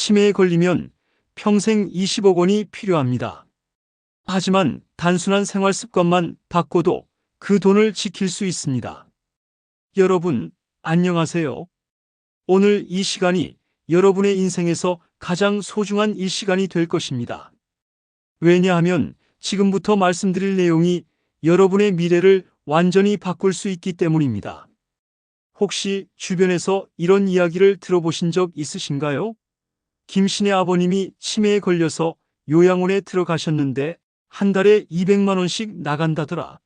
치매에 걸리면 평생 20억 원이 필요합니다. 하지만 단순한 생활 습관만 바꿔도 그 돈을 지킬 수 있습니다. 여러분, 안녕하세요. 오늘 이 시간이 여러분의 인생에서 가장 소중한 이 시간이 될 것입니다. 왜냐하면 지금부터 말씀드릴 내용이 여러분의 미래를 완전히 바꿀 수 있기 때문입니다. 혹시 주변에서 이런 이야기를 들어보신 적 있으신가요? 김씨네 아버님이 치매에 걸려서 요양원에 들어가셨는데 한 달에 200만 원씩 나간다더라.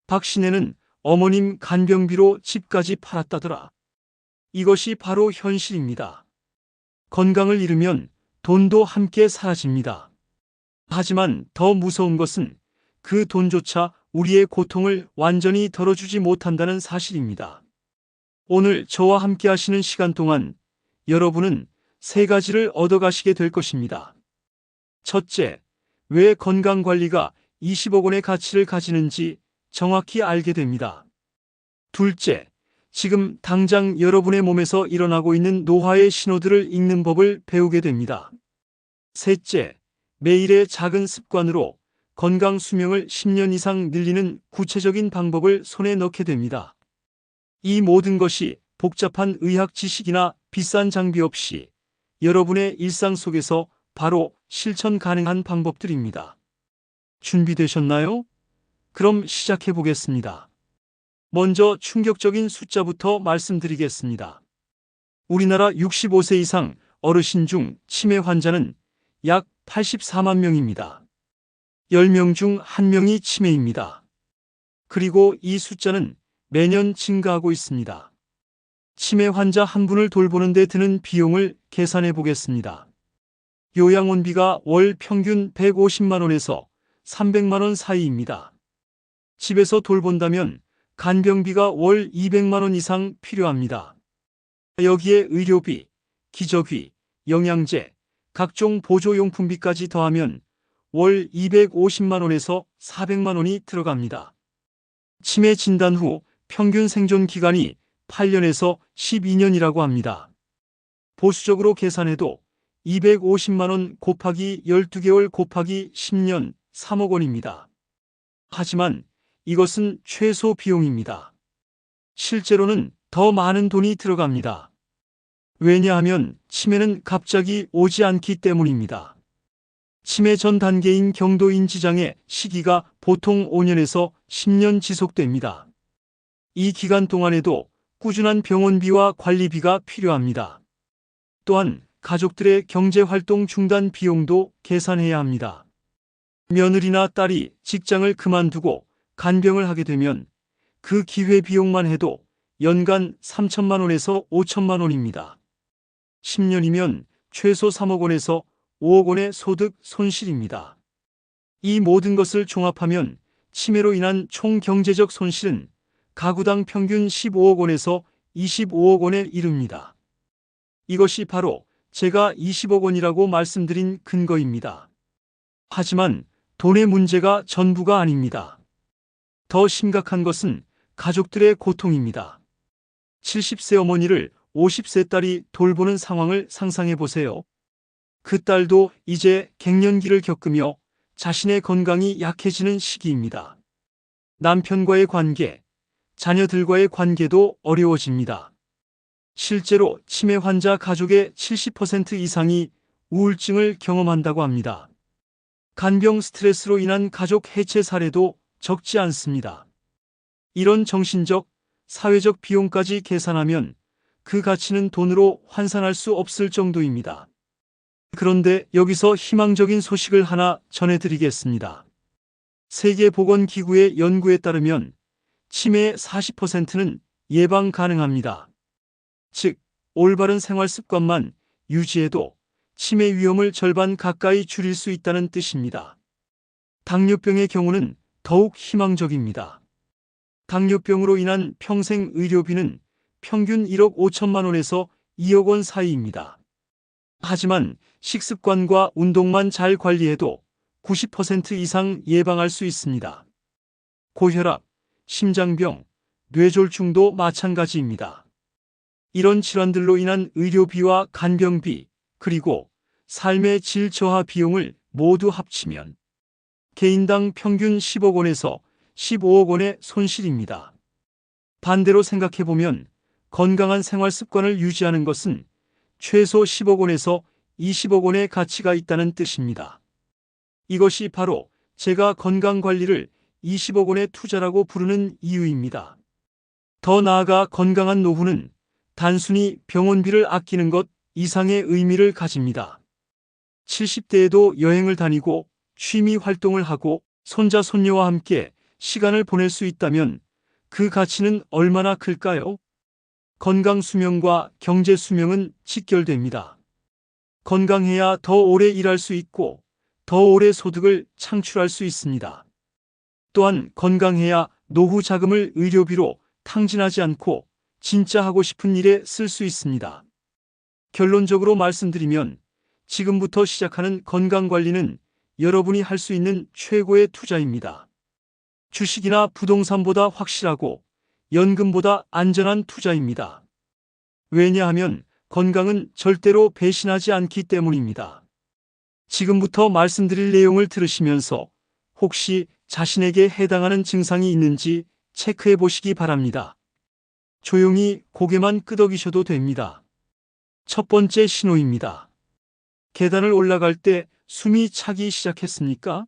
박씨네는 어머님 간병비로 집까지 팔았다더라. 이것이 바로 현실입니다. 건강을 잃으면 돈도 함께 사라집니다. 하지만 더 무서운 것은 그 돈조차 우리의 고통을 완전히 덜어주지 못한다는 사실입니다. 오늘 저와 함께 하시는 시간 동안 여러분은 세 가지를 얻어가시게 될 것입니다. 첫째, 왜 건강관리가 20억 원의 가치를 가지는지 정확히 알게 됩니다. 둘째, 지금 당장 여러분의 몸에서 일어나고 있는 노화의 신호들을 읽는 법을 배우게 됩니다. 셋째, 매일의 작은 습관으로 건강 수명을 10년 이상 늘리는 구체적인 방법을 손에 넣게 됩니다. 이 모든 것이 복잡한 의학 지식이나 비싼 장비 없이 여러분의 일상 속에서 바로 실천 가능한 방법들입니다. 준비되셨나요? 그럼 시작해 보겠습니다. 먼저 충격적인 숫자부터 말씀드리겠습니다. 우리나라 65세 이상 어르신 중 치매 환자는 약 84만 명입니다. 10명 중 1명이 치매입니다. 그리고 이 숫자는 매년 증가하고 있습니다. 치매 환자 한 분을 돌보는 데 드는 비용을 계산해 보겠습니다. 요양원비가 월 평균 150만 원에서 300만 원 사이입니다. 집에서 돌본다면 간병비가 월 200만 원 이상 필요합니다. 여기에 의료비, 기저귀, 영양제, 각종 보조용품비까지 더하면 월 250만 원에서 400만 원이 들어갑니다. 치매 진단 후 평균 생존 기간이 8년에서 12년이라고 합니다. 보수적으로 계산해도 250만 원 곱하기 12개월 곱하기 10년 3억 원입니다. 하지만 이것은 최소 비용입니다. 실제로는 더 많은 돈이 들어갑니다. 왜냐하면 치매는 갑자기 오지 않기 때문입니다. 치매 전 단계인 경도인 지장의 시기가 보통 5년에서 10년 지속됩니다. 이 기간 동안에도 꾸준한 병원비와 관리비가 필요합니다. 또한 가족들의 경제활동 중단 비용도 계산해야 합니다. 며느리나 딸이 직장을 그만두고 간병을 하게 되면 그 기회비용만 해도 연간 3천만 원에서 5천만 원입니다. 10년이면 최소 3억 원에서 5억 원의 소득 손실입니다. 이 모든 것을 종합하면 치매로 인한 총 경제적 손실은 가구당 평균 15억 원에서 25억 원에 이릅니다. 이것이 바로 제가 20억 원이라고 말씀드린 근거입니다. 하지만 돈의 문제가 전부가 아닙니다. 더 심각한 것은 가족들의 고통입니다. 70세 어머니를 50세 딸이 돌보는 상황을 상상해 보세요. 그 딸도 이제 갱년기를 겪으며 자신의 건강이 약해지는 시기입니다. 남편과의 관계, 자녀들과의 관계도 어려워집니다. 실제로 치매 환자 가족의 70% 이상이 우울증을 경험한다고 합니다. 간병 스트레스로 인한 가족 해체 사례도 적지 않습니다. 이런 정신적, 사회적 비용까지 계산하면 그 가치는 돈으로 환산할 수 없을 정도입니다. 그런데 여기서 희망적인 소식을 하나 전해드리겠습니다. 세계보건기구의 연구에 따르면 치매의 40%는 예방 가능합니다. 즉, 올바른 생활 습관만 유지해도 치매 위험을 절반 가까이 줄일 수 있다는 뜻입니다. 당뇨병의 경우는 더욱 희망적입니다. 당뇨병으로 인한 평생 의료비는 평균 1억 5천만 원에서 2억 원 사이입니다. 하지만 식습관과 운동만 잘 관리해도 90% 이상 예방할 수 있습니다. 고혈압, 심장병, 뇌졸중도 마찬가지입니다. 이런 질환들로 인한 의료비와 간병비, 그리고 삶의 질 저하 비용을 모두 합치면 개인당 평균 10억 원에서 15억 원의 손실입니다. 반대로 생각해보면 건강한 생활 습관을 유지하는 것은 최소 10억 원에서 20억 원의 가치가 있다는 뜻입니다. 이것이 바로 제가 건강관리를 20억 원의 투자라고 부르는 이유입니다. 더 나아가 건강한 노후는 단순히 병원비를 아끼는 것 이상의 의미를 가집니다. 70대에도 여행을 다니고 취미 활동을 하고 손자 손녀와 함께 시간을 보낼 수 있다면 그 가치는 얼마나 클까요? 건강 수명과 경제 수명은 직결됩니다. 건강해야 더 오래 일할 수 있고 더 오래 소득을 창출할 수 있습니다. 또한 건강해야 노후 자금을 의료비로 탕진하지 않고 진짜 하고 싶은 일에 쓸 수 있습니다. 결론적으로 말씀드리면 지금부터 시작하는 건강관리는 여러분이 할 수 있는 최고의 투자입니다. 주식이나 부동산보다 확실하고 연금보다 안전한 투자입니다. 왜냐하면 건강은 절대로 배신하지 않기 때문입니다. 지금부터 말씀드릴 내용을 들으시면서 혹시 자신에게 해당하는 증상이 있는지 체크해 보시기 바랍니다. 조용히 고개만 끄덕이셔도 됩니다. 첫 번째 신호입니다. 계단을 올라갈 때 숨이 차기 시작했습니까?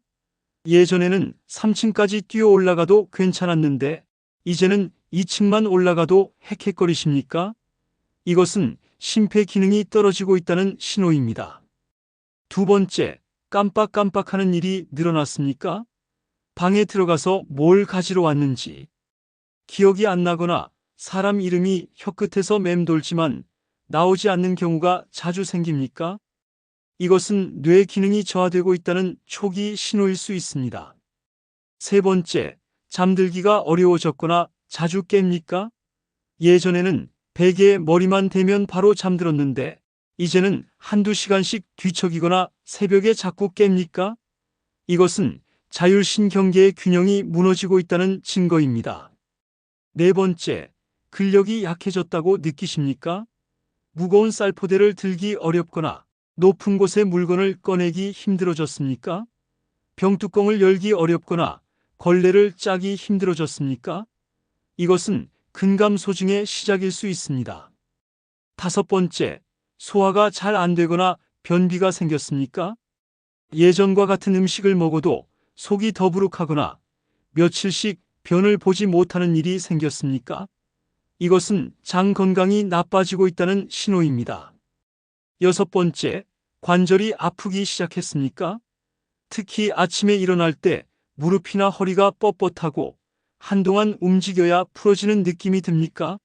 예전에는 3층까지 뛰어 올라가도 괜찮았는데 이제는 2층만 올라가도 헥헥거리십니까? 이것은 심폐 기능이 떨어지고 있다는 신호입니다. 두 번째, 깜빡깜빡하는 일이 늘어났습니까? 방에 들어가서 뭘 가지러 왔는지 기억이 안 나거나 사람 이름이 혀끝에서 맴돌지만 나오지 않는 경우가 자주 생깁니까? 이것은 뇌 기능이 저하되고 있다는 초기 신호일 수 있습니다. 세 번째, 잠들기가 어려워졌거나 자주 깹니까? 예전에는 베개에 머리만 대면 바로 잠들었는데 이제는 한두 시간씩 뒤척이거나 새벽에 자꾸 깹니까? 이것은 자율신경계의 균형이 무너지고 있다는 증거입니다. 네 번째, 근력이 약해졌다고 느끼십니까? 무거운 쌀포대를 들기 어렵거나 높은 곳에 물건을 꺼내기 힘들어졌습니까? 병뚜껑을 열기 어렵거나 걸레를 짜기 힘들어졌습니까? 이것은 근감소증의 시작일 수 있습니다. 다섯 번째, 소화가 잘 안 되거나 변비가 생겼습니까? 예전과 같은 음식을 먹어도 속이 더부룩하거나 며칠씩 변을 보지 못하는 일이 생겼습니까? 이것은 장 건강이 나빠지고 있다는 신호입니다. 여섯 번째, 관절이 아프기 시작했습니까? 특히 아침에 일어날 때 무릎이나 허리가 뻣뻣하고 한동안 움직여야 풀어지는 느낌이 듭니까?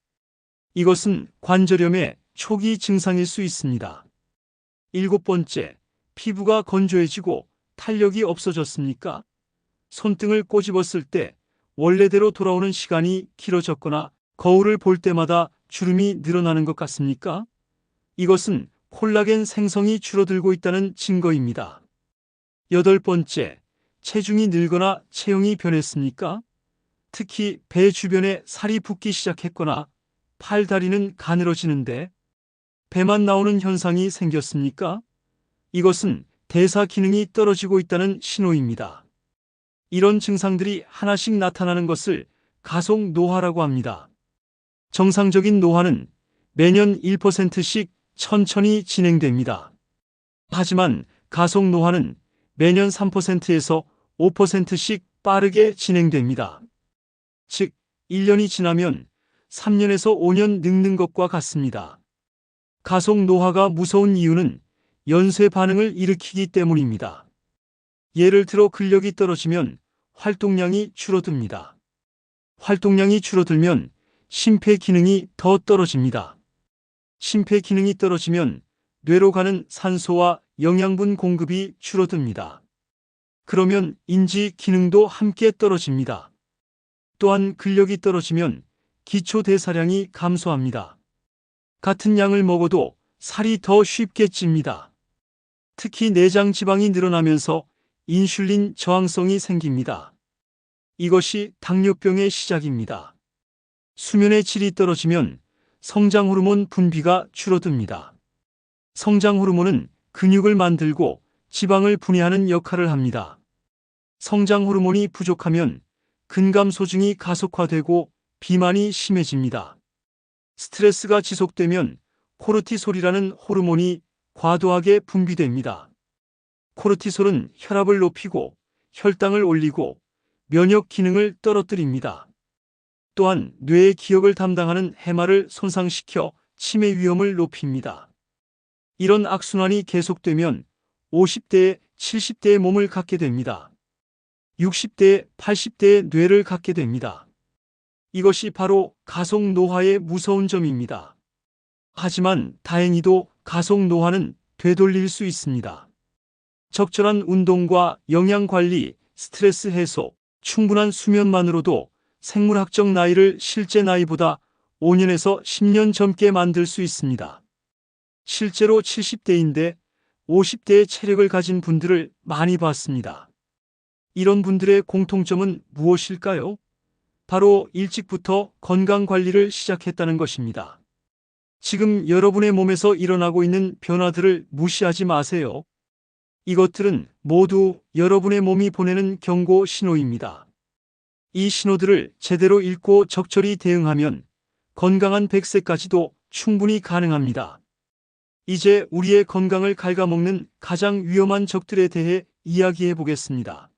이것은 관절염의 초기 증상일 수 있습니다. 일곱 번째, 피부가 건조해지고 탄력이 없어졌습니까? 손등을 꼬집었을 때 원래대로 돌아오는 시간이 길어졌거나 거울을 볼 때마다 주름이 늘어나는 것 같습니까? 이것은 콜라겐 생성이 줄어들고 있다는 증거입니다. 여덟 번째, 체중이 늘거나 체형이 변했습니까? 특히 배 주변에 살이 붙기 시작했거나 팔, 다리는 가늘어지는데 배만 나오는 현상이 생겼습니까? 이것은 대사 기능이 떨어지고 있다는 신호입니다. 이런 증상들이 하나씩 나타나는 것을 가속 노화라고 합니다. 정상적인 노화는 매년 1%씩 천천히 진행됩니다. 하지만 가속 노화는 매년 3%에서 5%씩 빠르게 진행됩니다. 즉, 1년이 지나면 3년에서 5년 늙는 것과 같습니다. 가속 노화가 무서운 이유는 연쇄 반응을 일으키기 때문입니다. 예를 들어 근력이 떨어지면 활동량이 줄어듭니다. 활동량이 줄어들면 심폐 기능이 더 떨어집니다. 심폐 기능이 떨어지면 뇌로 가는 산소와 영양분 공급이 줄어듭니다. 그러면 인지 기능도 함께 떨어집니다. 또한 근력이 떨어지면 기초 대사량이 감소합니다. 같은 양을 먹어도 살이 더 쉽게 찝니다. 특히 내장 지방이 늘어나면서 인슐린 저항성이 생깁니다. 이것이 당뇨병의 시작입니다. 수면의 질이 떨어지면 성장 호르몬 분비가 줄어듭니다. 성장 호르몬은 근육을 만들고 지방을 분해하는 역할을 합니다. 성장 호르몬이 부족하면 근감 소증이 가속화되고 비만이 심해집니다. 스트레스가 지속되면 코르티솔이라는 호르몬이 과도하게 분비됩니다. 코르티솔은 혈압을 높이고 혈당을 올리고 면역 기능을 떨어뜨립니다. 또한 뇌의 기억을 담당하는 해마를 손상시켜 치매 위험을 높입니다. 이런 악순환이 계속되면 50대에 70대의 몸을 갖게 됩니다. 60대에 80대의 뇌를 갖게 됩니다. 이것이 바로 가속 노화의 무서운 점입니다. 하지만 다행히도 가속 노화는 되돌릴 수 있습니다. 적절한 운동과 영양 관리, 스트레스 해소, 충분한 수면만으로도 생물학적 나이를 실제 나이보다 5년에서 10년 젊게 만들 수 있습니다. 실제로 70대인데 50대의 체력을 가진 분들을 많이 봤습니다. 이런 분들의 공통점은 무엇일까요? 바로 일찍부터 건강 관리를 시작했다는 것입니다. 지금 여러분의 몸에서 일어나고 있는 변화들을 무시하지 마세요. 이것들은 모두 여러분의 몸이 보내는 경고 신호입니다. 이 신호들을 제대로 읽고 적절히 대응하면 건강한 100세까지도 충분히 가능합니다. 이제 우리의 건강을 갉아먹는 가장 위험한 적들에 대해 이야기해 보겠습니다.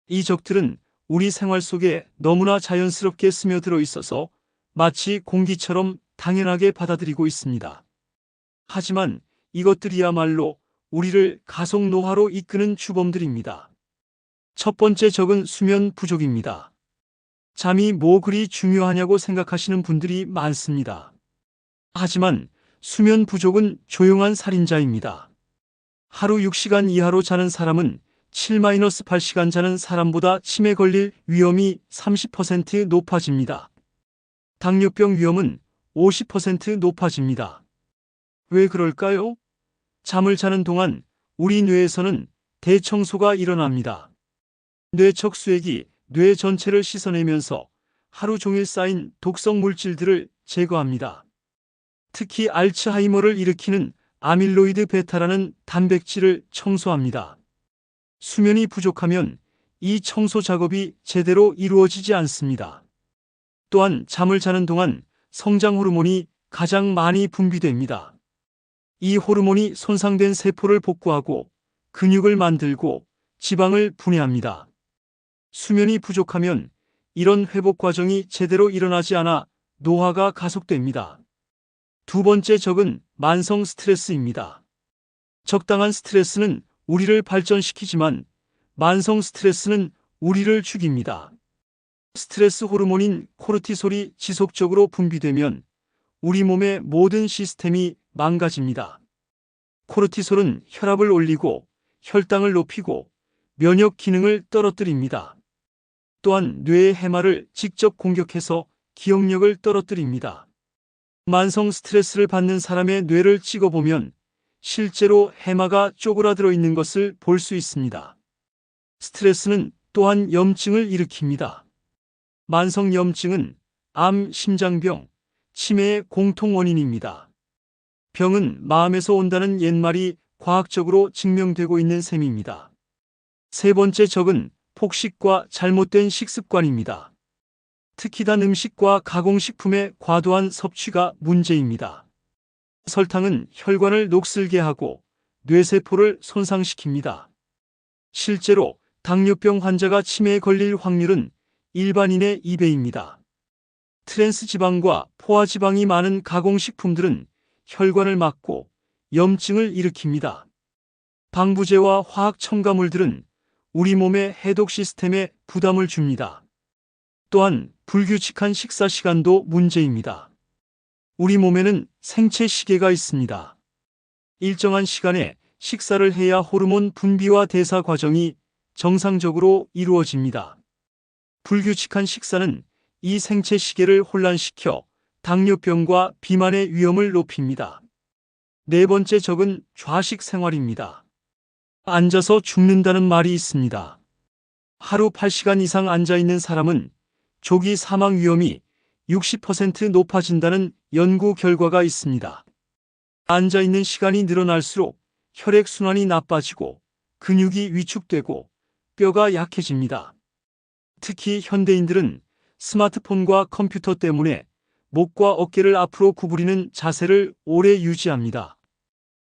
이 적들은 우리 생활 속에 너무나 자연스럽게 스며들어 있어서 마치 공기처럼 당연하게 받아들이고 있습니다. 하지만 이것들이야말로 우리를 가속 노화로 이끄는 주범들입니다. 첫 번째 적은 수면 부족입니다. 잠이 뭐 그리 중요하냐고 생각하시는 분들이 많습니다. 하지만 수면 부족은 조용한 살인자입니다. 하루 6시간 이하로 자는 사람은 7-8시간 자는 사람보다 치매 걸릴 위험이 30% 높아집니다. 당뇨병 위험은 50% 높아집니다. 왜 그럴까요? 잠을 자는 동안 우리 뇌에서는 대청소가 일어납니다. 뇌척 수액이 뇌 전체를 씻어내면서 하루 종일 쌓인 독성 물질들을 제거합니다. 특히 알츠하이머를 일으키는 아밀로이드 베타라는 단백질을 청소합니다. 수면이 부족하면 이 청소 작업이 제대로 이루어지지 않습니다. 또한 잠을 자는 동안 성장 호르몬이 가장 많이 분비됩니다. 이 호르몬이 손상된 세포를 복구하고 근육을 만들고 지방을 분해합니다. 수면이 부족하면 이런 회복 과정이 제대로 일어나지 않아 노화가 가속됩니다. 두 번째 적은 만성 스트레스입니다. 적당한 스트레스는 우리를 발전시키지만 만성 스트레스는 우리를 죽입니다. 스트레스 호르몬인 코르티솔이 지속적으로 분비되면 우리 몸의 모든 시스템이 망가집니다. 코르티솔은 혈압을 올리고 혈당을 높이고 면역 기능을 떨어뜨립니다. 또한 뇌의 해마를 직접 공격해서 기억력을 떨어뜨립니다. 만성 스트레스를 받는 사람의 뇌를 찍어보면 실제로 해마가 쪼그라들어 있는 것을 볼 수 있습니다. 스트레스는 또한 염증을 일으킵니다. 만성 염증은 암, 심장병, 치매의 공통 원인입니다. 병은 마음에서 온다는 옛말이 과학적으로 증명되고 있는 셈입니다. 세 번째 적은 폭식과 잘못된 식습관입니다. 특히 단 음식과 가공식품의 과도한 섭취가 문제입니다. 설탕은 혈관을 녹슬게 하고 뇌세포를 손상시킵니다. 실제로 당뇨병 환자가 치매에 걸릴 확률은 일반인의 2배입니다. 트랜스 지방과 포화 지방이 많은 가공식품들은 혈관을 막고 염증을 일으킵니다. 방부제와 화학 첨가물들은 우리 몸의 해독 시스템에 부담을 줍니다. 또한 불규칙한 식사 시간도 문제입니다. 우리 몸에는 생체 시계가 있습니다. 일정한 시간에 식사를 해야 호르몬 분비와 대사 과정이 정상적으로 이루어집니다. 불규칙한 식사는 이 생체 시계를 혼란시켜 당뇨병과 비만의 위험을 높입니다. 네 번째 적은 좌식 생활입니다. 앉아서 죽는다는 말이 있습니다. 하루 8시간 이상 앉아있는 사람은 조기 사망 위험이 60% 높아진다는 연구 결과가 있습니다. 앉아있는 시간이 늘어날수록 혈액순환이 나빠지고 근육이 위축되고 뼈가 약해집니다. 특히 현대인들은 스마트폰과 컴퓨터 때문에 목과 어깨를 앞으로 구부리는 자세를 오래 유지합니다.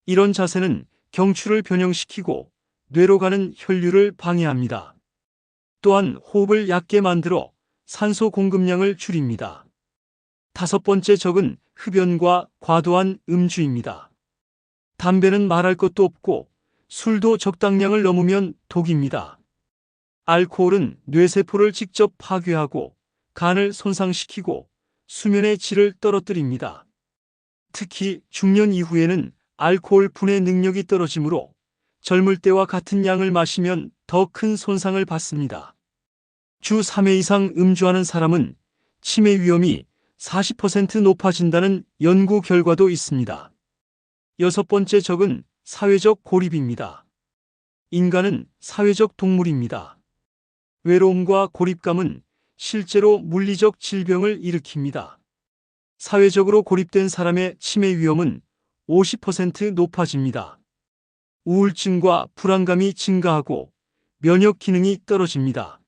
이런 자세는 경추를 변형시키고 뇌로 가는 혈류를 방해합니다. 또한 호흡을 얕게 만들어 산소 공급량을 줄입니다. 다섯 번째 적은 흡연과 과도한 음주입니다. 담배는 말할 것도 없고 술도 적당량을 넘으면 독입니다. 알코올은 뇌세포를 직접 파괴하고 간을 손상시키고 수면의 질을 떨어뜨립니다. 특히 중년 이후에는 알코올 분해 능력이 떨어지므로 젊을 때와 같은 양을 마시면 더 큰 손상을 받습니다. 주 3회 이상 음주하는 사람은 치매 위험이 40% 높아진다는 연구 결과도 있습니다. 여섯 번째 적은 사회적 고립입니다. 인간은 사회적 동물입니다. 외로움과 고립감은 실제로 물리적 질병을 일으킵니다. 사회적으로 고립된 사람의 치매 위험은 50% 높아집니다. 우울증과 불안감이 증가하고 면역 기능이 떨어집니다.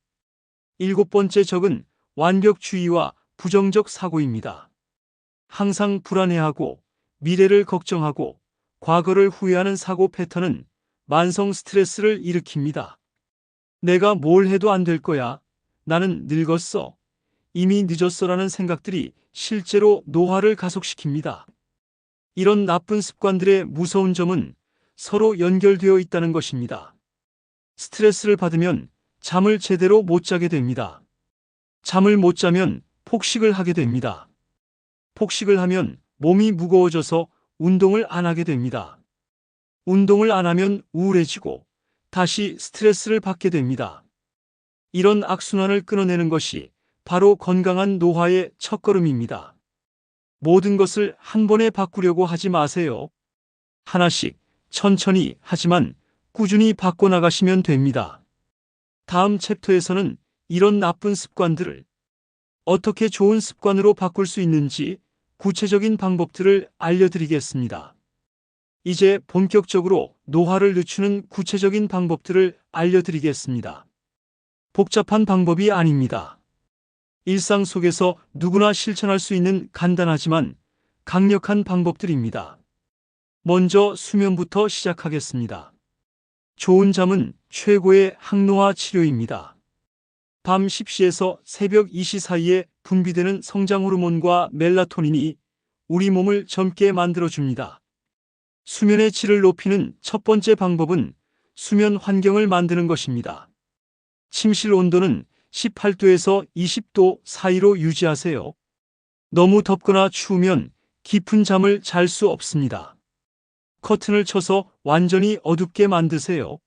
일곱 번째 적은 완벽주의와 부정적 사고입니다. 항상 불안해하고 미래를 걱정하고 과거를 후회하는 사고 패턴은 만성 스트레스를 일으킵니다. 내가 뭘 해도 안 될 거야. 나는 늙었어. 이미 늦었어라는 생각들이 실제로 노화를 가속시킵니다. 이런 나쁜 습관들의 무서운 점은 서로 연결되어 있다는 것입니다. 스트레스를 받으면 잠을 제대로 못 자게 됩니다. 잠을 못 자면 폭식을 하게 됩니다. 폭식을 하면 몸이 무거워져서 운동을 안 하게 됩니다. 운동을 안 하면 우울해지고 다시 스트레스를 받게 됩니다. 이런 악순환을 끊어내는 것이 바로 건강한 노화의 첫걸음입니다. 모든 것을 한 번에 바꾸려고 하지 마세요. 하나씩 천천히 하지만 꾸준히 바꿔나가시면 됩니다. 다음 챕터에서는 이런 나쁜 습관들을 어떻게 좋은 습관으로 바꿀 수 있는지 구체적인 방법들을 알려드리겠습니다. 이제 본격적으로 노화를 늦추는 구체적인 방법들을 알려드리겠습니다. 복잡한 방법이 아닙니다. 일상 속에서 누구나 실천할 수 있는 간단하지만 강력한 방법들입니다. 먼저 수면부터 시작하겠습니다. 좋은 잠은 최고의 항노화 치료입니다. 밤 10시에서 새벽 2시 사이에 분비되는 성장 호르몬과 멜라토닌이 우리 몸을 젊게 만들어줍니다. 수면의 질을 높이는 첫 번째 방법은 수면 환경을 만드는 것입니다. 침실 온도는 18도에서 20도 사이로 유지하세요. 너무 덥거나 추우면 깊은 잠을 잘 수 없습니다. 커튼을 쳐서 완전히 어둡게 만드세요.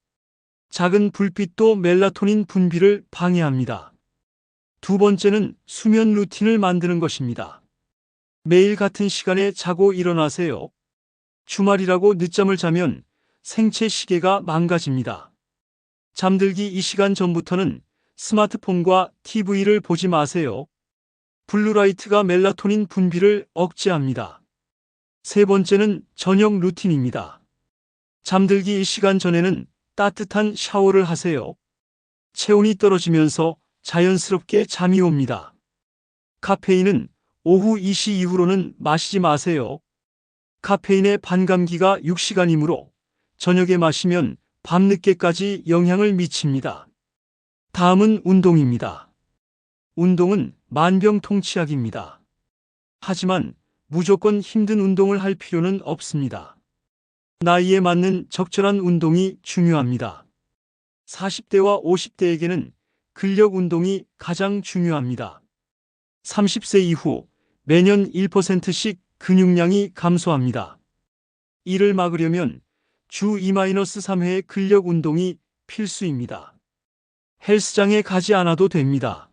작은 불빛도 멜라토닌 분비를 방해합니다. 두 번째는 수면 루틴을 만드는 것입니다. 매일 같은 시간에 자고 일어나세요. 주말이라고 늦잠을 자면 생체 시계가 망가집니다. 잠들기 2시간 전부터는 스마트폰과 TV를 보지 마세요. 블루라이트가 멜라토닌 분비를 억제합니다. 세 번째는 저녁 루틴입니다. 잠들기 1시간 전에는 따뜻한 샤워를 하세요. 체온이 떨어지면서 자연스럽게 잠이 옵니다. 카페인은 오후 2시 이후로는 마시지 마세요. 카페인의 반감기가 6시간이므로 저녁에 마시면 밤늦게까지 영향을 미칩니다. 다음은 운동입니다. 운동은 만병통치약입니다. 하지만 무조건 힘든 운동을 할 필요는 없습니다. 나이에 맞는 적절한 운동이 중요합니다. 40대와 50대에게는 근력 운동이 가장 중요합니다. 30세 이후 매년 1%씩 근육량이 감소합니다. 이를 막으려면 주 2-3회의 근력 운동이 필수입니다. 헬스장에 가지 않아도 됩니다.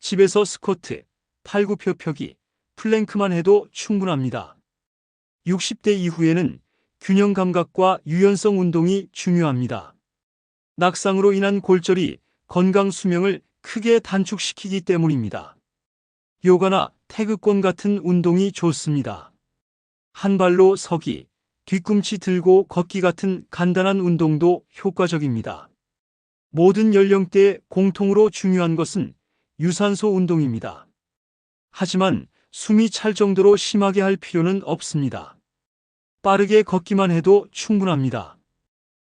집에서 스쿼트, 팔굽혀펴기, 플랭크만 해도 충분합니다. 60대 이후에는 균형 감각과 유연성 운동이 중요합니다. 낙상으로 인한 골절이 건강 수명을 크게 단축시키기 때문입니다. 요가나 태극권 같은 운동이 좋습니다. 한 발로 서기, 뒤꿈치 들고 걷기 같은 간단한 운동도 효과적입니다. 모든 연령대에 공통으로 중요한 것은 유산소 운동입니다. 하지만 숨이 찰 정도로 심하게 할 필요는 없습니다. 빠르게 걷기만 해도 충분합니다.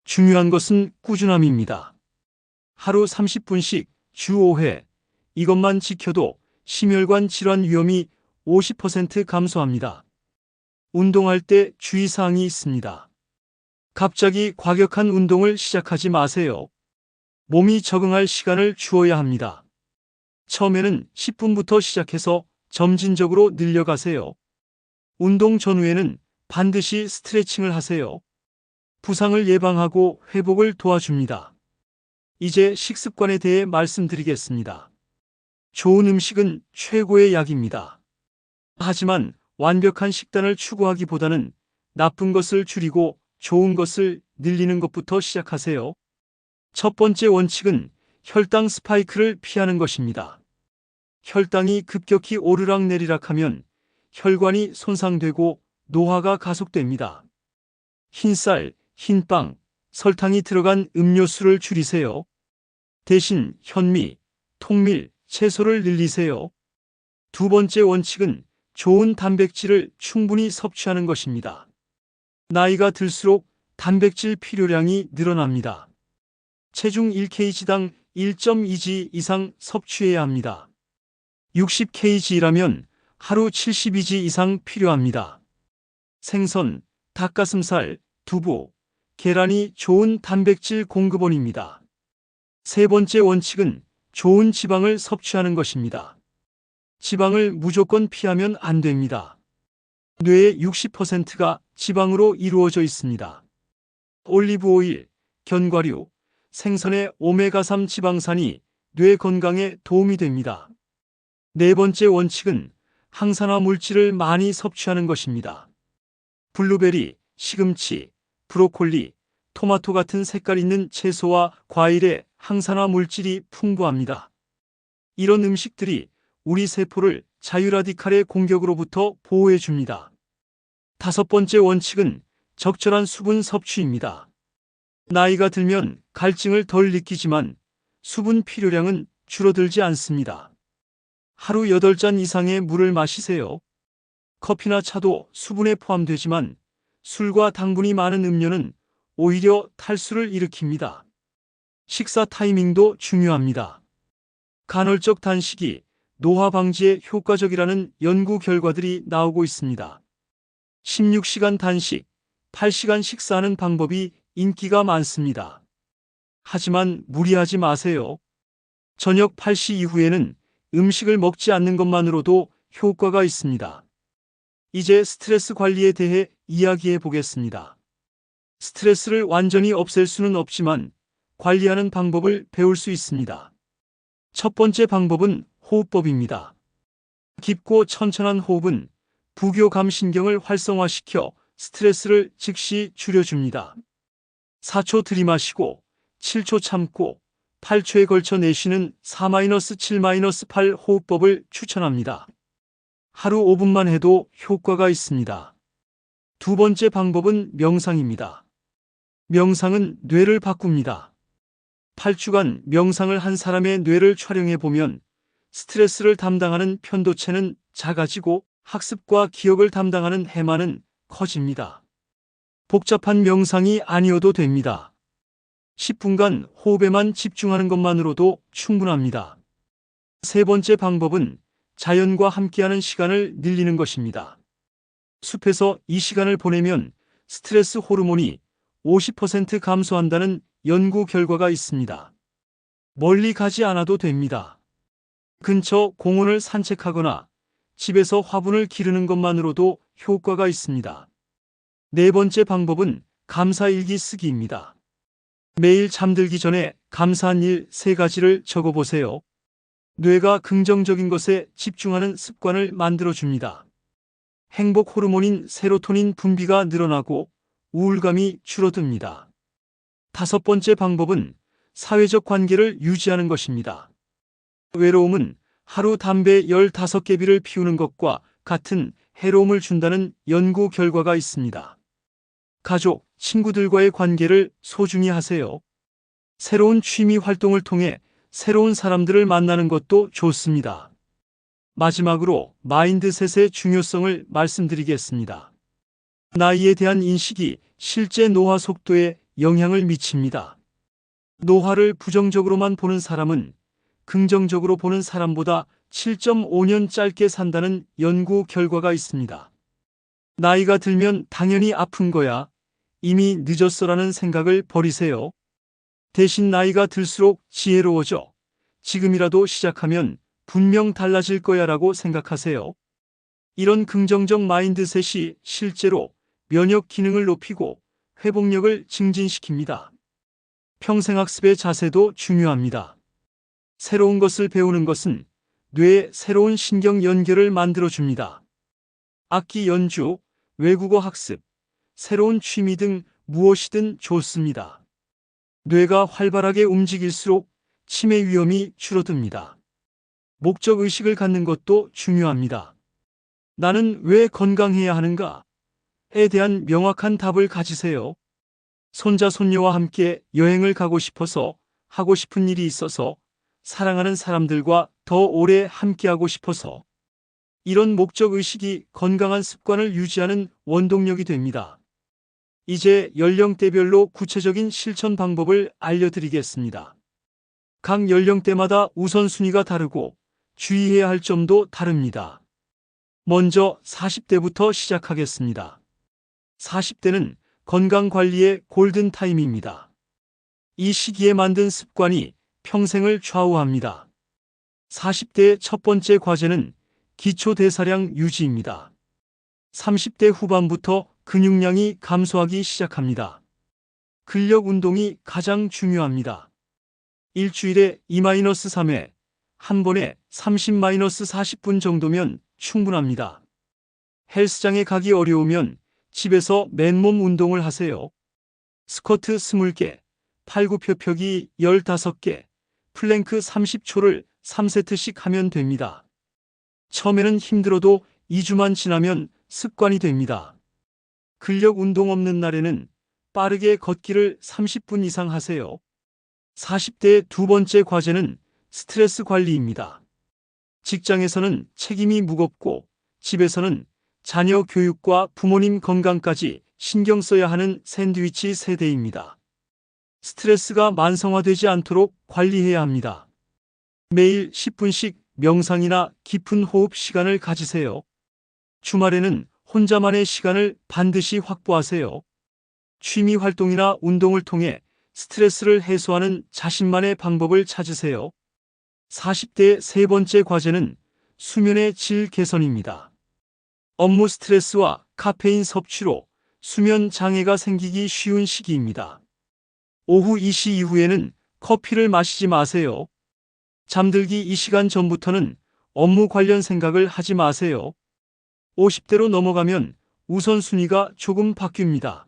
중요한 것은 꾸준함입니다. 하루 30분씩 주 5회, 이것만 지켜도 심혈관 질환 위험이 50% 감소합니다. 운동할 때 주의사항이 있습니다. 갑자기 과격한 운동을 시작하지 마세요. 몸이 적응할 시간을 주어야 합니다. 처음에는 10분부터 시작해서 점진적으로 늘려가세요. 운동 전후에는 반드시 스트레칭을 하세요. 부상을 예방하고 회복을 도와줍니다. 이제 식습관에 대해 말씀드리겠습니다. 좋은 음식은 최고의 약입니다. 하지만 완벽한 식단을 추구하기보다는 나쁜 것을 줄이고 좋은 것을 늘리는 것부터 시작하세요. 첫 번째 원칙은 혈당 스파이크를 피하는 것입니다. 혈당이 급격히 오르락내리락하면 혈관이 손상되고 노화가 가속됩니다. 흰쌀, 흰빵, 설탕이 들어간 음료수를 줄이세요. 대신 현미, 통밀, 채소를 늘리세요. 두 번째 원칙은 좋은 단백질을 충분히 섭취하는 것입니다. 나이가 들수록 단백질 필요량이 늘어납니다. 체중 1kg당 1.2g 이상 섭취해야 합니다. 60kg라면 하루 72g 이상 필요합니다. 생선, 닭가슴살, 두부, 계란이 좋은 단백질 공급원입니다. 세 번째 원칙은 좋은 지방을 섭취하는 것입니다. 지방을 무조건 피하면 안 됩니다. 뇌의 60%가 지방으로 이루어져 있습니다. 올리브 오일, 견과류, 생선의 오메가3 지방산이 뇌 건강에 도움이 됩니다. 네 번째 원칙은 항산화 물질을 많이 섭취하는 것입니다. 블루베리, 시금치, 브로콜리, 토마토 같은 색깔 있는 채소와 과일에 항산화 물질이 풍부합니다. 이런 음식들이 우리 세포를 자유라디칼의 공격으로부터 보호해 줍니다. 다섯 번째 원칙은 적절한 수분 섭취입니다. 나이가 들면 갈증을 덜 느끼지만 수분 필요량은 줄어들지 않습니다. 하루 8잔 이상의 물을 마시세요. 커피나 차도 수분에 포함되지만 술과 당분이 많은 음료는 오히려 탈수를 일으킵니다. 식사 타이밍도 중요합니다. 간헐적 단식이 노화 방지에 효과적이라는 연구 결과들이 나오고 있습니다. 16시간 단식, 8시간 식사하는 방법이 인기가 많습니다. 하지만 무리하지 마세요. 저녁 8시 이후에는 음식을 먹지 않는 것만으로도 효과가 있습니다. 이제 스트레스 관리에 대해 이야기해 보겠습니다. 스트레스를 완전히 없앨 수는 없지만 관리하는 방법을 배울 수 있습니다. 첫 번째 방법은 호흡법입니다. 깊고 천천한 호흡은 부교감신경을 활성화시켜 스트레스를 즉시 줄여줍니다. 4초 들이마시고 7초 참고 8초에 걸쳐 내쉬는 4-7-8 호흡법을 추천합니다. 하루 5분만 해도 효과가 있습니다. 두 번째 방법은 명상입니다. 명상은 뇌를 바꿉니다. 8주간 명상을 한 사람의 뇌를 촬영해 보면 스트레스를 담당하는 편도체는 작아지고 학습과 기억을 담당하는 해마는 커집니다. 복잡한 명상이 아니어도 됩니다. 10분간 호흡에만 집중하는 것만으로도 충분합니다. 세 번째 방법은 자연과 함께하는 시간을 늘리는 것입니다. 숲에서 이 시간을 보내면 스트레스 호르몬이 50% 감소한다는 연구 결과가 있습니다. 멀리 가지 않아도 됩니다. 근처 공원을 산책하거나 집에서 화분을 기르는 것만으로도 효과가 있습니다. 네 번째 방법은 감사일기 쓰기입니다. 매일 잠들기 전에 감사한 일 3가지를 적어보세요. 뇌가 긍정적인 것에 집중하는 습관을 만들어줍니다. 행복 호르몬인 세로토닌 분비가 늘어나고 우울감이 줄어듭니다. 다섯 번째 방법은 사회적 관계를 유지하는 것입니다. 외로움은 하루 담배 15개비를 피우는 것과 같은 해로움을 준다는 연구 결과가 있습니다. 가족, 친구들과의 관계를 소중히 하세요. 새로운 취미 활동을 통해 새로운 사람들을 만나는 것도 좋습니다. 마지막으로 마인드셋의 중요성을 말씀드리겠습니다. 나이에 대한 인식이 실제 노화 속도에 영향을 미칩니다. 노화를 부정적으로만 보는 사람은 긍정적으로 보는 사람보다 7.5년 짧게 산다는 연구 결과가 있습니다. 나이가 들면 당연히 아픈 거야. 이미 늦었어라는 생각을 버리세요. 대신 나이가 들수록 지혜로워져. 지금이라도 시작하면 분명 달라질 거야라고 생각하세요. 이런 긍정적 마인드셋이 실제로 면역 기능을 높이고 회복력을 증진시킵니다. 평생학습의 자세도 중요합니다. 새로운 것을 배우는 것은 뇌에 새로운 신경 연결을 만들어줍니다. 악기 연주, 외국어 학습, 새로운 취미 등 무엇이든 좋습니다. 뇌가 활발하게 움직일수록 치매 위험이 줄어듭니다. 목적의식을 갖는 것도 중요합니다. 나는 왜 건강해야 하는가?에 대한 명확한 답을 가지세요. 손자, 손녀와 함께 여행을 가고 싶어서, 하고 싶은 일이 있어서, 사랑하는 사람들과 더 오래 함께하고 싶어서. 이런 목적의식이 건강한 습관을 유지하는 원동력이 됩니다. 이제 연령대별로 구체적인 실천 방법을 알려드리겠습니다. 각 연령대마다 우선순위가 다르고 주의해야 할 점도 다릅니다. 먼저 40대부터 시작하겠습니다. 40대는 건강관리의 골든타임입니다. 이 시기에 만든 습관이 평생을 좌우합니다. 40대의 첫 번째 과제는 기초대사량 유지입니다. 30대 후반부터 근육량이 감소하기 시작합니다. 근력 운동이 가장 중요합니다. 일주일에 2-3회, 한 번에 30-40분 정도면 충분합니다. 헬스장에 가기 어려우면 집에서 맨몸 운동을 하세요. 스쿼트 20개, 팔굽혀펴기 15개, 플랭크 30초를 3세트씩 하면 됩니다. 처음에는 힘들어도 2주만 지나면 습관이 됩니다. 근력 운동 없는 날에는 빠르게 걷기를 30분 이상 하세요. 40대의 두 번째 과제는 스트레스 관리입니다. 직장에서는 책임이 무겁고 집에서는 자녀 교육과 부모님 건강까지 신경 써야 하는 샌드위치 세대입니다. 스트레스가 만성화되지 않도록 관리해야 합니다. 매일 10분씩 명상이나 깊은 호흡 시간을 가지세요. 주말에는 혼자만의 시간을 반드시 확보하세요. 취미 활동이나 운동을 통해 스트레스를 해소하는 자신만의 방법을 찾으세요. 40대의 세 번째 과제는 수면의 질 개선입니다. 업무 스트레스와 카페인 섭취로 수면 장애가 생기기 쉬운 시기입니다. 오후 2시 이후에는 커피를 마시지 마세요. 잠들기 2시간 전부터는 업무 관련 생각을 하지 마세요. 50대로 넘어가면 우선순위가 조금 바뀝니다.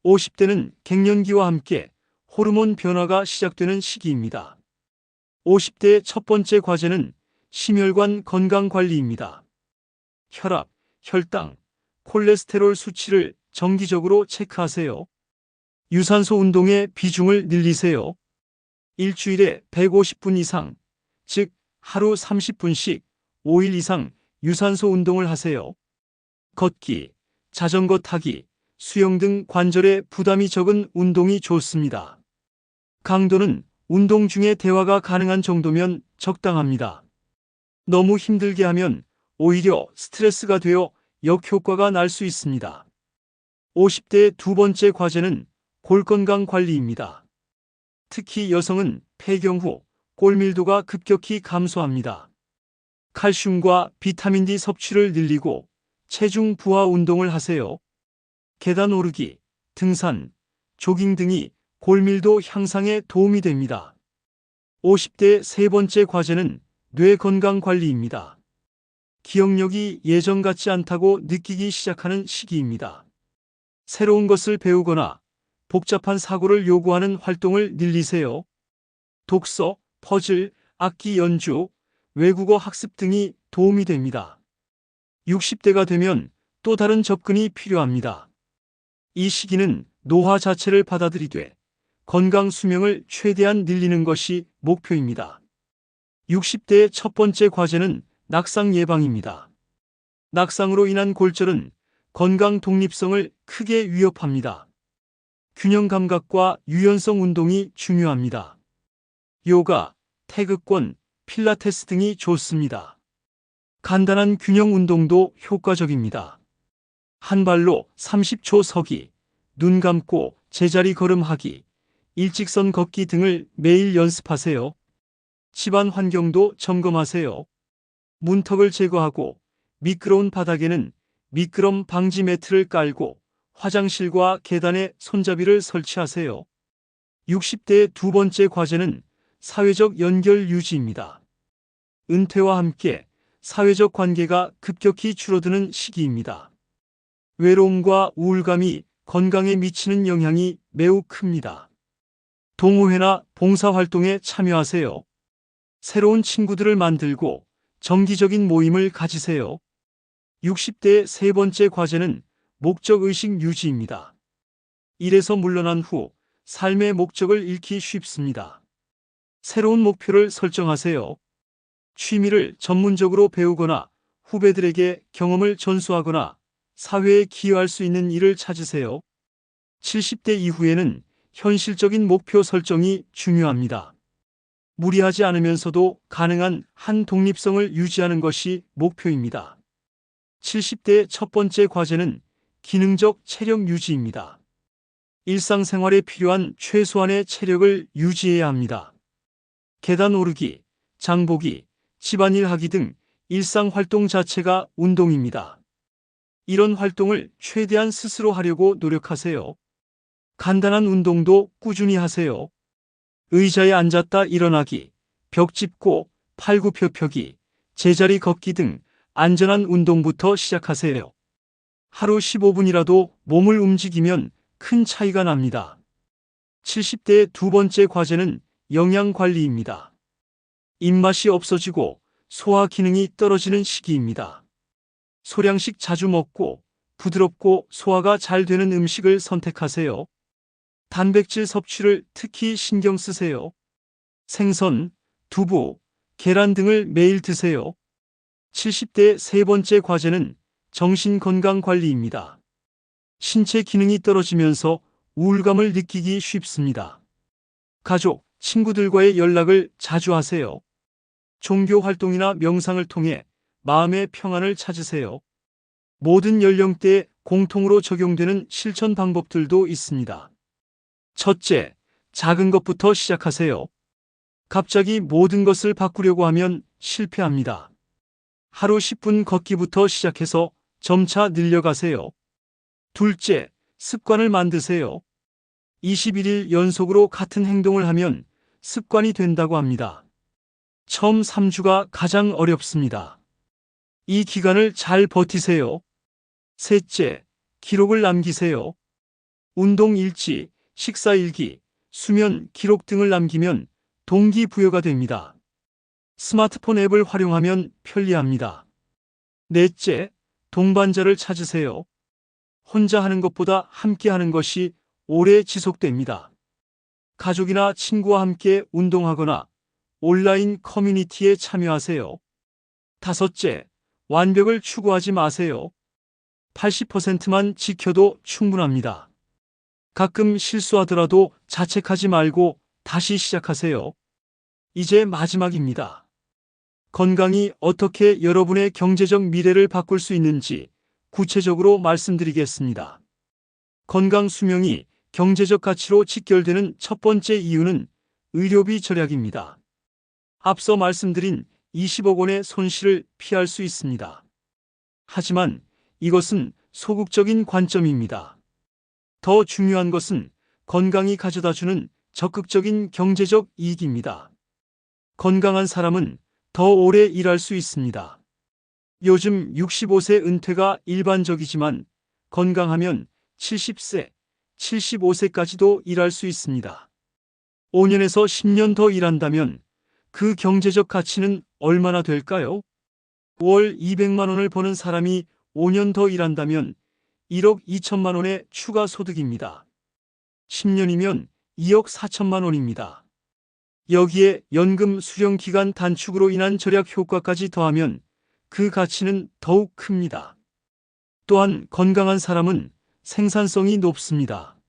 50대는 갱년기와 함께 호르몬 변화가 시작되는 시기입니다. 50대의 첫 번째 과제는 심혈관 건강 관리입니다. 혈압, 혈당, 콜레스테롤 수치를 정기적으로 체크하세요. 유산소 운동의 비중을 늘리세요. 일주일에 150분 이상, 즉 하루 30분씩 5일 이상 유산소 운동을 하세요. 걷기, 자전거 타기, 수영 등 관절에 부담이 적은 운동이 좋습니다. 강도는 운동 중에 대화가 가능한 정도면 적당합니다. 너무 힘들게 하면 오히려 스트레스가 되어 역효과가 날 수 있습니다. 50대의 두 번째 과제는 골건강 관리입니다. 특히 여성은 폐경 후 골밀도가 급격히 감소합니다. 칼슘과 비타민 D 섭취를 늘리고 체중 부하 운동을 하세요. 계단 오르기, 등산, 조깅 등이 골밀도 향상에 도움이 됩니다. 50대의 세 번째 과제는 뇌 건강 관리입니다. 기억력이 예전 같지 않다고 느끼기 시작하는 시기입니다. 새로운 것을 배우거나 복잡한 사고를 요구하는 활동을 늘리세요. 독서, 퍼즐, 악기 연주, 외국어 학습 등이 도움이 됩니다. 60대가 되면 또 다른 접근이 필요합니다. 이 시기는 노화 자체를 받아들이되 건강 수명을 최대한 늘리는 것이 목표입니다. 60대의 첫 번째 과제는 낙상 예방입니다. 낙상으로 인한 골절은 건강 독립성을 크게 위협합니다. 균형 감각과 유연성 운동이 중요합니다. 요가, 태극권, 필라테스 등이 좋습니다. 간단한 균형 운동도 효과적입니다. 한 발로 30초 서기, 눈 감고 제자리 걸음하기, 일직선 걷기 등을 매일 연습하세요. 집안 환경도 점검하세요. 문턱을 제거하고 미끄러운 바닥에는 미끄럼 방지 매트를 깔고 화장실과 계단에 손잡이를 설치하세요. 60대의 두 번째 과제는 사회적 연결 유지입니다. 은퇴와 함께 사회적 관계가 급격히 줄어드는 시기입니다. 외로움과 우울감이 건강에 미치는 영향이 매우 큽니다. 동호회나 봉사활동에 참여하세요. 새로운 친구들을 만들고 정기적인 모임을 가지세요. 60대의 세 번째 과제는 목적의식 유지입니다. 일에서 물러난 후 삶의 목적을 잃기 쉽습니다. 새로운 목표를 설정하세요. 취미를 전문적으로 배우거나 후배들에게 경험을 전수하거나 사회에 기여할 수 있는 일을 찾으세요. 70대 이후에는 현실적인 목표 설정이 중요합니다. 무리하지 않으면서도 가능한 한 독립성을 유지하는 것이 목표입니다. 70대의 첫 번째 과제는 기능적 체력 유지입니다. 일상생활에 필요한 최소한의 체력을 유지해야 합니다. 계단 오르기, 장보기, 집안일 하기 등 일상 활동 자체가 운동입니다. 이런 활동을 최대한 스스로 하려고 노력하세요. 간단한 운동도 꾸준히 하세요. 의자에 앉았다 일어나기, 벽 짚고 팔굽혀펴기, 제자리 걷기 등 안전한 운동부터 시작하세요. 하루 15분이라도 몸을 움직이면 큰 차이가 납니다. 70대의 두 번째 과제는 영양 관리입니다. 입맛이 없어지고 소화 기능이 떨어지는 시기입니다. 소량씩 자주 먹고 부드럽고 소화가 잘 되는 음식을 선택하세요. 단백질 섭취를 특히 신경 쓰세요. 생선, 두부, 계란 등을 매일 드세요. 70대 세 번째 과제는 정신건강관리입니다. 신체 기능이 떨어지면서 우울감을 느끼기 쉽습니다. 가족, 친구들과의 연락을 자주 하세요. 종교 활동이나 명상을 통해 마음의 평안을 찾으세요. 모든 연령대에 공통으로 적용되는 실천 방법들도 있습니다. 첫째, 작은 것부터 시작하세요. 갑자기 모든 것을 바꾸려고 하면 실패합니다. 하루 10분 걷기부터 시작해서 점차 늘려가세요. 둘째, 습관을 만드세요. 21일 연속으로 같은 행동을 하면 습관이 된다고 합니다. 처음 3주가 가장 어렵습니다. 이 기간을 잘 버티세요. 셋째, 기록을 남기세요. 운동 일지, 식사 일기, 수면 기록 등을 남기면 동기부여가 됩니다. 스마트폰 앱을 활용하면 편리합니다. 넷째, 동반자를 찾으세요. 혼자 하는 것보다 함께 하는 것이 오래 지속됩니다. 가족이나 친구와 함께 운동하거나 온라인 커뮤니티에 참여하세요. 다섯째, 완벽을 추구하지 마세요. 80%만 지켜도 충분합니다. 가끔 실수하더라도 자책하지 말고 다시 시작하세요. 이제 마지막입니다. 건강이 어떻게 여러분의 경제적 미래를 바꿀 수 있는지 구체적으로 말씀드리겠습니다. 건강 수명이 경제적 가치로 직결되는 첫 번째 이유는 의료비 절약입니다. 앞서 말씀드린 20억 원의 손실을 피할 수 있습니다. 하지만 이것은 소극적인 관점입니다. 더 중요한 것은 건강이 가져다주는 적극적인 경제적 이익입니다. 건강한 사람은 더 오래 일할 수 있습니다. 요즘 65세 은퇴가 일반적이지만 건강하면 70세, 75세까지도 일할 수 있습니다. 5년에서 10년 더 일한다면 그 경제적 가치는 얼마나 될까요? 월 200만 원을 버는 사람이 5년 더 일한다면 1억 2천만 원의 추가 소득입니다. 10년이면 2억 4천만 원입니다. 여기에 연금 수령 기간 단축으로 인한 절약 효과까지 더하면 그 가치는 더욱 큽니다. 또한 건강한 사람은 생산성이 높습니다.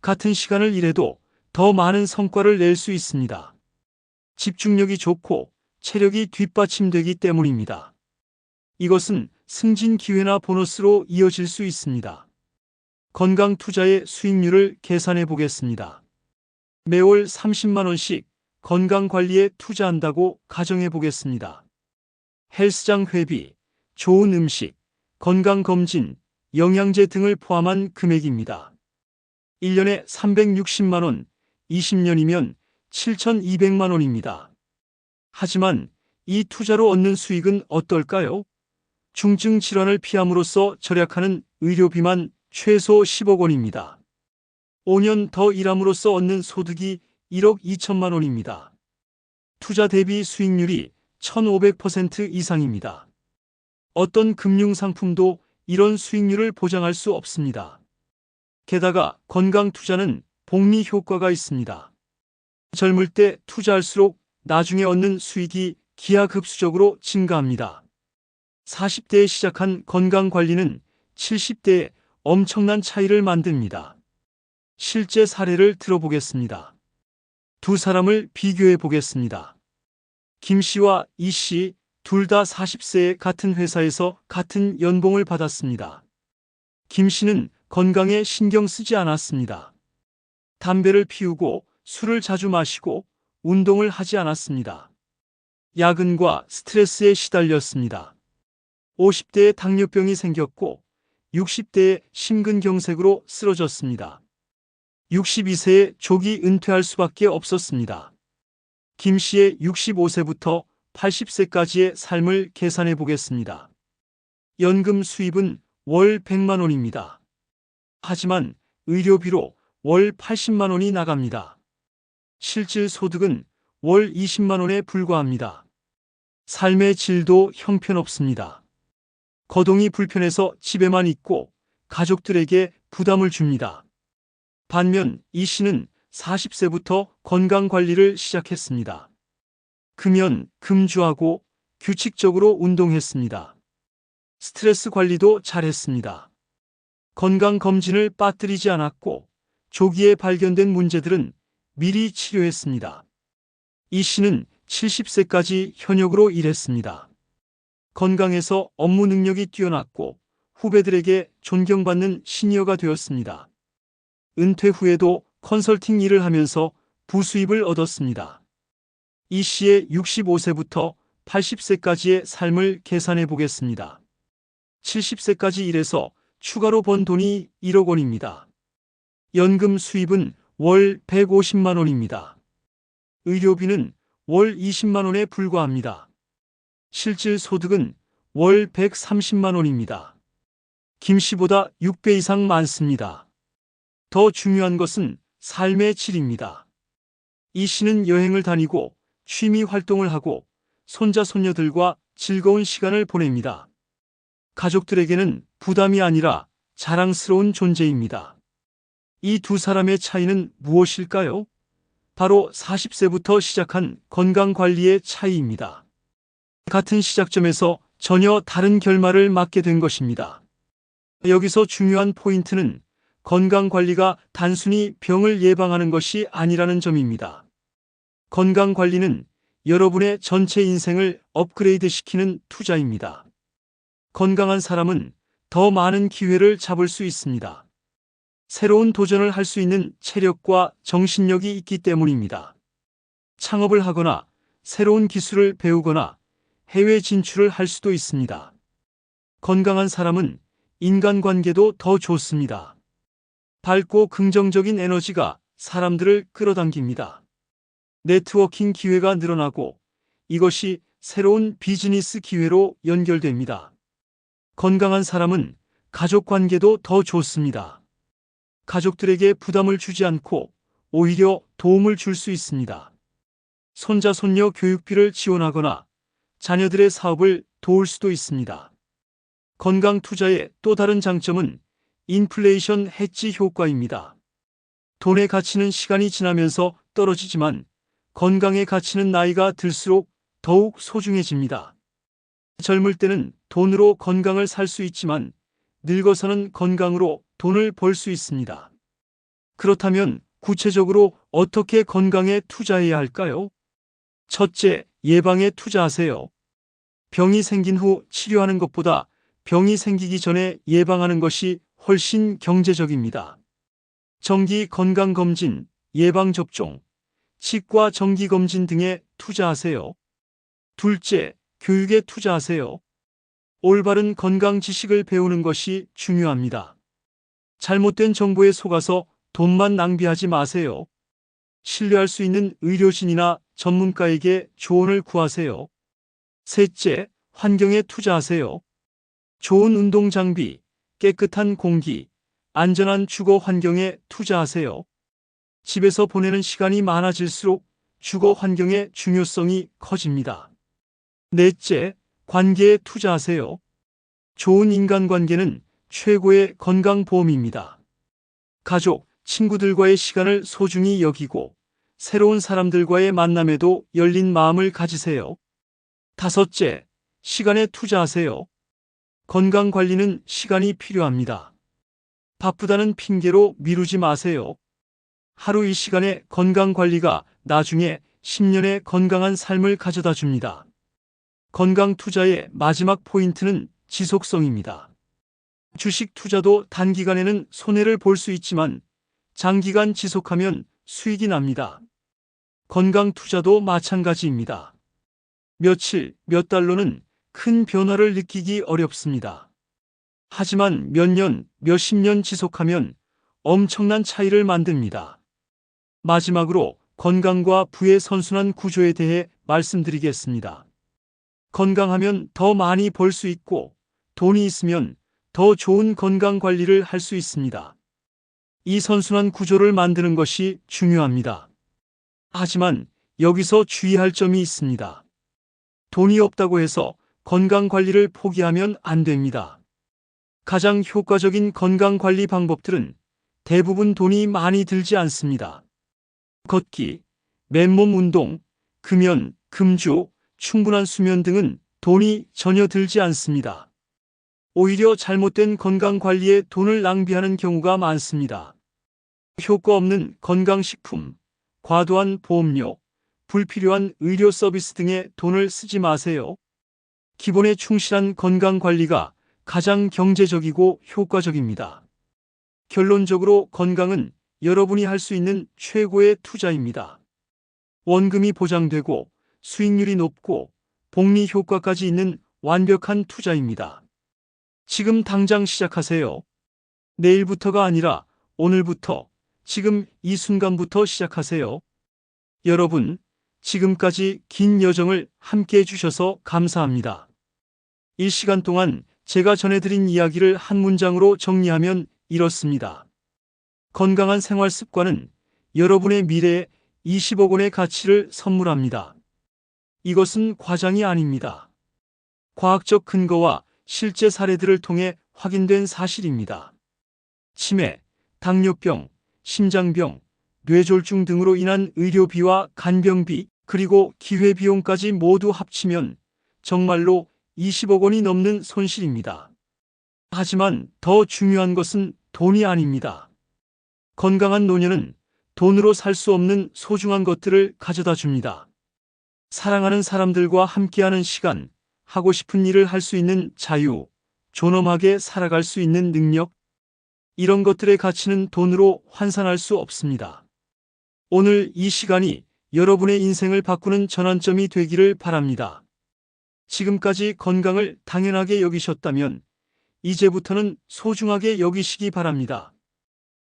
같은 시간을 일해도 더 많은 성과를 낼 수 있습니다. 집중력이 좋고 체력이 뒷받침되기 때문입니다. 이것은 승진 기회나 보너스로 이어질 수 있습니다. 건강 투자의 수익률을 계산해 보겠습니다. 매월 30만 원씩 건강 관리에 투자한다고 가정해 보겠습니다. 헬스장 회비, 좋은 음식, 건강검진, 영양제 등을 포함한 금액입니다. 1년에 360만 원, 20년이면 7,200만 원입니다. 하지만 이 투자로 얻는 수익은 어떨까요? 중증 질환을 피함으로써 절약하는 의료비만 최소 10억 원입니다. 5년 더 일함으로써 얻는 소득이 1억 2천만 원입니다. 투자 대비 수익률이 1,500% 이상입니다. 어떤 금융상품도 이런 수익률을 보장할 수 없습니다. 게다가 건강 투자는 복리 효과가 있습니다. 젊을 때 투자할수록 나중에 얻는 수익이 기하급수적으로 증가합니다. 40대에 시작한 건강관리는 70대에 엄청난 차이를 만듭니다. 실제 사례를 들어보겠습니다. 두 사람을 비교해 보겠습니다. 김 씨와 이 씨, 둘 다 40세에 같은 회사에서 같은 연봉을 받았습니다. 김 씨는 건강에 신경 쓰지 않았습니다. 담배를 피우고 술을 자주 마시고 운동을 하지 않았습니다. 야근과 스트레스에 시달렸습니다. 50대에 당뇨병이 생겼고 60대에 심근경색으로 쓰러졌습니다. 62세에 조기 은퇴할 수밖에 없었습니다. 김 씨의 65세부터 80세까지의 삶을 계산해 보겠습니다. 연금 수입은 월 100만 원입니다. 하지만 의료비로 월 80만 원이 나갑니다. 실질 소득은 월 20만 원에 불과합니다. 삶의 질도 형편없습니다. 거동이 불편해서 집에만 있고 가족들에게 부담을 줍니다. 반면 이 씨는 40세부터 건강관리를 시작했습니다. 금연, 금주하고 규칙적으로 운동했습니다. 스트레스 관리도 잘했습니다. 건강검진을 빠뜨리지 않았고 조기에 발견된 문제들은 미리 치료했습니다. 이 씨는 70세까지 현역으로 일했습니다. 건강해서 업무 능력이 뛰어났고 후배들에게 존경받는 시니어가 되었습니다. 은퇴 후에도 컨설팅 일을 하면서 부수입을 얻었습니다. 이 씨의 65세부터 80세까지의 삶을 계산해 보겠습니다. 70세까지 일해서 추가로 번 돈이 1억 원입니다. 연금 수입은 월 150만 원입니다. 의료비는 월 20만 원에 불과합니다. 실질 소득은 월 130만 원입니다. 김 씨보다 6배 이상 많습니다. 더 중요한 것은 삶의 질입니다. 이 씨는 여행을 다니고 취미 활동을 하고 손자 손녀들과 즐거운 시간을 보냅니다. 가족들에게는 부담이 아니라 자랑스러운 존재입니다. 이 두 사람의 차이는 무엇일까요? 바로 40세부터 시작한 건강관리의 차이입니다. 같은 시작점에서 전혀 다른 결말을 맞게 된 것입니다. 여기서 중요한 포인트는 건강관리가 단순히 병을 예방하는 것이 아니라는 점입니다. 건강관리는 여러분의 전체 인생을 업그레이드시키는 투자입니다. 건강한 사람은 더 많은 기회를 잡을 수 있습니다. 새로운 도전을 할 수 있는 체력과 정신력이 있기 때문입니다. 창업을 하거나 새로운 기술을 배우거나 해외 진출을 할 수도 있습니다. 건강한 사람은 인간관계도 더 좋습니다. 밝고 긍정적인 에너지가 사람들을 끌어당깁니다. 네트워킹 기회가 늘어나고 이것이 새로운 비즈니스 기회로 연결됩니다. 건강한 사람은 가족 관계도 더 좋습니다. 가족들에게 부담을 주지 않고 오히려 도움을 줄 수 있습니다. 손자 손녀 교육비를 지원하거나 자녀들의 사업을 도울 수도 있습니다. 건강 투자의 또 다른 장점은 인플레이션 해지 효과입니다. 돈의 가치는 시간이 지나면서 떨어지지만 건강의 가치는 나이가 들수록 더욱 소중해집니다. 젊을 때는 돈으로 건강을 살 수 있지만 늙어서는 건강으로 돈을 벌 수 있습니다. 그렇다면 구체적으로 어떻게 건강에 투자해야 할까요? 첫째, 예방에 투자하세요. 병이 생긴 후 치료하는 것보다 병이 생기기 전에 예방하는 것이 훨씬 경제적입니다. 정기 건강검진, 예방접종, 치과 정기검진 등에 투자하세요. 둘째, 교육에 투자하세요. 올바른 건강 지식을 배우는 것이 중요합니다. 잘못된 정보에 속아서 돈만 낭비하지 마세요. 신뢰할 수 있는 의료진이나 전문가에게 조언을 구하세요. 셋째, 환경에 투자하세요. 좋은 운동 장비, 깨끗한 공기, 안전한 주거 환경에 투자하세요. 집에서 보내는 시간이 많아질수록 주거 환경의 중요성이 커집니다. 넷째, 관계에 투자하세요. 좋은 인간관계는 최고의 건강보험입니다. 가족, 친구들과의 시간을 소중히 여기고 새로운 사람들과의 만남에도 열린 마음을 가지세요. 다섯째, 시간에 투자하세요. 건강관리는 시간이 필요합니다. 바쁘다는 핑계로 미루지 마세요. 하루 이 시간의 건강관리가 나중에 10년의 건강한 삶을 가져다 줍니다. 건강 투자의 마지막 포인트는 지속성입니다. 주식 투자도 단기간에는 손해를 볼 수 있지만 장기간 지속하면 수익이 납니다. 건강 투자도 마찬가지입니다. 며칠, 몇 달로는 큰 변화를 느끼기 어렵습니다. 하지만 몇 년, 몇십 년 지속하면 엄청난 차이를 만듭니다. 마지막으로 건강과 부의 선순환 구조에 대해 말씀드리겠습니다. 건강하면 더 많이 벌 수 있고 돈이 있으면 더 좋은 건강 관리를 할 수 있습니다. 이 선순환 구조를 만드는 것이 중요합니다. 하지만 여기서 주의할 점이 있습니다. 돈이 없다고 해서 건강 관리를 포기하면 안 됩니다. 가장 효과적인 건강 관리 방법들은 대부분 돈이 많이 들지 않습니다. 걷기, 맨몸 운동, 금연, 금주, 충분한 수면 등은 돈이 전혀 들지 않습니다. 오히려 잘못된 건강 관리에 돈을 낭비하는 경우가 많습니다. 효과 없는 건강식품, 과도한 보험료, 불필요한 의료 서비스 등에 돈을 쓰지 마세요. 기본에 충실한 건강 관리가 가장 경제적이고 효과적입니다. 결론적으로 건강은 여러분이 할 수 있는 최고의 투자입니다. 원금이 보장되고 수익률이 높고 복리 효과까지 있는 완벽한 투자입니다. 지금 당장 시작하세요. 내일부터가 아니라 오늘부터, 지금 이 순간부터 시작하세요. 여러분, 지금까지 긴 여정을 함께 해주셔서 감사합니다. 이 시간 동안 제가 전해드린 이야기를 한 문장으로 정리하면 이렇습니다. 건강한 생활 습관은 여러분의 미래에 20억 원의 가치를 선물합니다. 이것은 과장이 아닙니다. 과학적 근거와 실제 사례들을 통해 확인된 사실입니다. 치매, 당뇨병, 심장병, 뇌졸중 등으로 인한 의료비와 간병비, 그리고 기회비용까지 모두 합치면 정말로 20억 원이 넘는 손실입니다. 하지만 더 중요한 것은 돈이 아닙니다. 건강한 노년은 돈으로 살 수 없는 소중한 것들을 가져다 줍니다. 사랑하는 사람들과 함께하는 시간, 하고 싶은 일을 할 수 있는 자유, 존엄하게 살아갈 수 있는 능력, 이런 것들의 가치는 돈으로 환산할 수 없습니다. 오늘 이 시간이 여러분의 인생을 바꾸는 전환점이 되기를 바랍니다. 지금까지 건강을 당연하게 여기셨다면 이제부터는 소중하게 여기시기 바랍니다.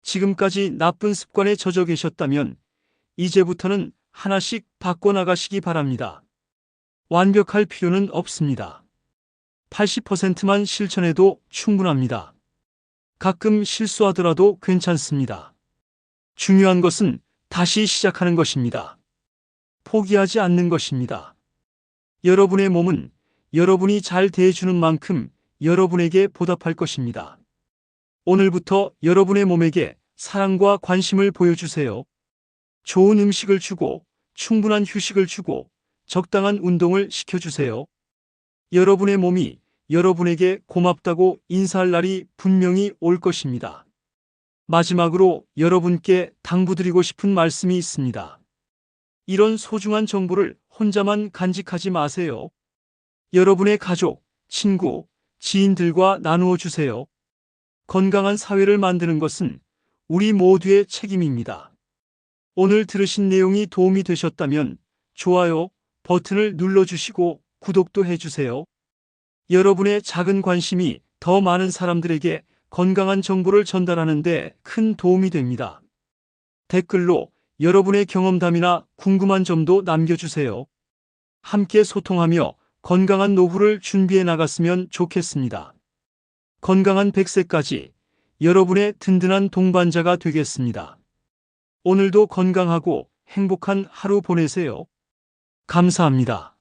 지금까지 나쁜 습관에 젖어 계셨다면 이제부터는 하나씩 바꿔나가시기 바랍니다. 완벽할 필요는 없습니다. 80%만 실천해도 충분합니다. 가끔 실수하더라도 괜찮습니다. 중요한 것은 다시 시작하는 것입니다. 포기하지 않는 것입니다. 여러분의 몸은 여러분이 잘 대해주는 만큼 여러분에게 보답할 것입니다. 오늘부터 여러분의 몸에게 사랑과 관심을 보여주세요. 좋은 음식을 주고, 충분한 휴식을 주고, 적당한 운동을 시켜주세요. 여러분의 몸이 여러분에게 고맙다고 인사할 날이 분명히 올 것입니다. 마지막으로 여러분께 당부드리고 싶은 말씀이 있습니다. 이런 소중한 정보를 혼자만 간직하지 마세요. 여러분의 가족, 친구, 지인들과 나누어 주세요. 건강한 사회를 만드는 것은 우리 모두의 책임입니다. 오늘 들으신 내용이 도움이 되셨다면 좋아요 버튼을 눌러주시고 구독도 해주세요. 여러분의 작은 관심이 더 많은 사람들에게 건강한 정보를 전달하는 데 큰 도움이 됩니다. 댓글로 여러분의 경험담이나 궁금한 점도 남겨주세요. 함께 소통하며 건강한 노후를 준비해 나갔으면 좋겠습니다. 건강한 100세까지 여러분의 든든한 동반자가 되겠습니다. 오늘도 건강하고 행복한 하루 보내세요. 감사합니다.